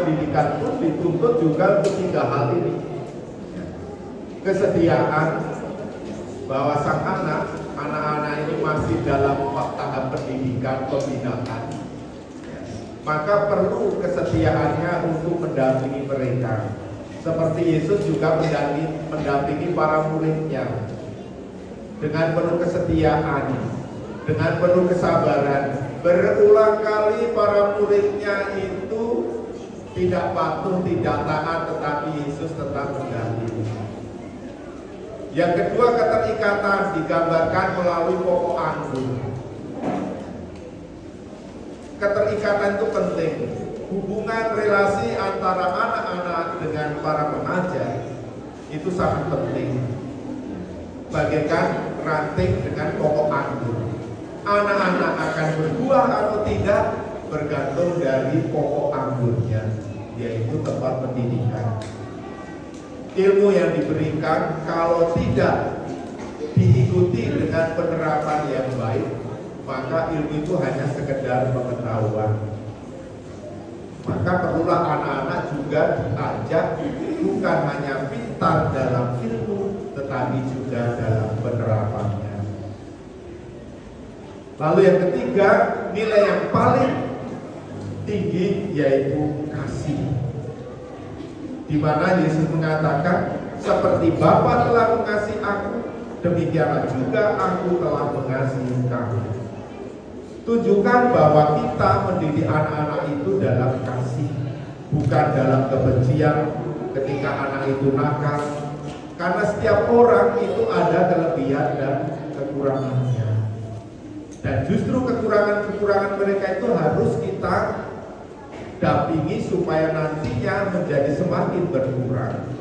pendidikan pun dituntut juga untuk 3 hal ini. Kesediaan bahwa sang anak-anak ini masih dalam tahap pendidikan pembinaan, maka perlu kesetiaannya untuk mendampingi mereka. Seperti Yesus juga mendampingi para muridnya dengan penuh kesetiaan, dengan penuh kesabaran. Berulang kali para muridnya itu tidak patuh, tidak taat, tetapi Yesus tetap mendampingi. Yang kedua, keterikatan digambarkan melalui pokok anggur. Keterikatan itu penting. Hubungan relasi antara anak-anak dengan para pengajar itu sangat penting. Bagaikan ranting dengan pokok anggur. Anak-anak akan berbuah atau tidak bergantung dari pokok anggurnya, yaitu tempat pendidikan. Ilmu yang diberikan kalau tidak diikuti dengan penerapan yang baik, maka ilmu itu hanya sekedar pengetahuan. Maka perlulah anak-anak juga diajak bukan hanya pintar dalam ilmu, tetapi juga dalam penerapannya. Lalu yang ketiga, nilai yang paling tinggi yaitu kasih. Di mana Yesus mengatakan, seperti Bapa telah mengasihi aku, demikianlah juga aku telah mengasihi kamu. Tunjukkan bahwa kita mendidik anak-anak itu dalam kasih, bukan dalam kebencian ketika anak itu nakal. Karena setiap orang itu ada kelebihan dan kekurangannya. Dan justru kekurangan-kekurangan mereka itu harus kita dampingi supaya nantinya menjadi semakin berkurang.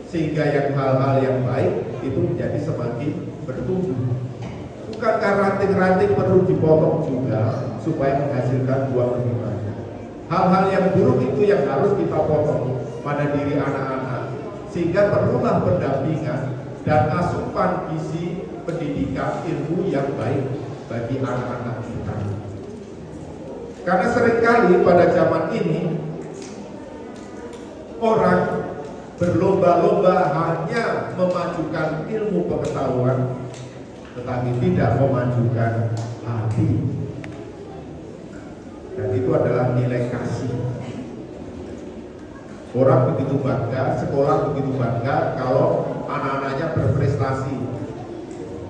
Sehingga yang hal-hal yang baik itu menjadi semakin bertumbuh. Bukankah ranting-ranting perlu dipotong juga supaya menghasilkan buah lebih banyak? Hal-hal yang buruk itu yang harus kita potong pada diri anak-anak. Sehingga perlulah pendampingan dan asupan gizi pendidikan ilmu yang baik bagi anak-anak kita. Karena seringkali pada zaman ini orang berlomba-lomba hanya memajukan ilmu pengetahuan, tetapi tidak memajukan hati. Dan itu adalah nilai kasih. Orang begitu bangga, sekolah begitu bangga kalau anak-anaknya berprestasi,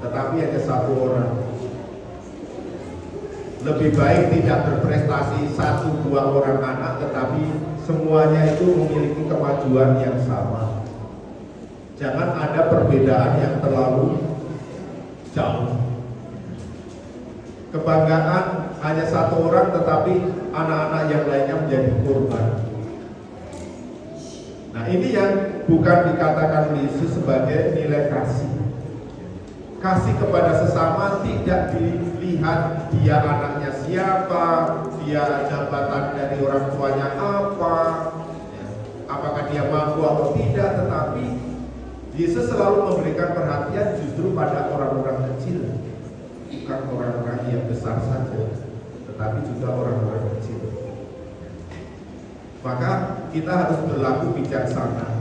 tetapi hanya 1 orang. Lebih baik tidak berprestasi 1-2 orang anak, tetapi semuanya itu memiliki kemajuan yang sama. Jangan ada perbedaan yang terlalu jauh. Kebanggaan hanya 1 orang, tetapi anak-anak yang lainnya menjadi korban. Nah, ini yang bukan dikatakan Yesus sebagai nilai kasih. Kasih kepada sesama tidak dilihat dia anaknya siapa, dia jabatan dari orang tuanya apa, apakah dia mampu atau tidak, tetapi Yesus selalu memberikan perhatian justru pada orang-orang kecil, bukan orang-orang yang besar saja, tetapi juga orang-orang kecil. Maka kita harus berlaku bijaksana.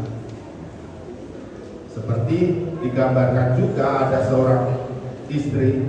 Seperti digambarkan juga ada seorang istri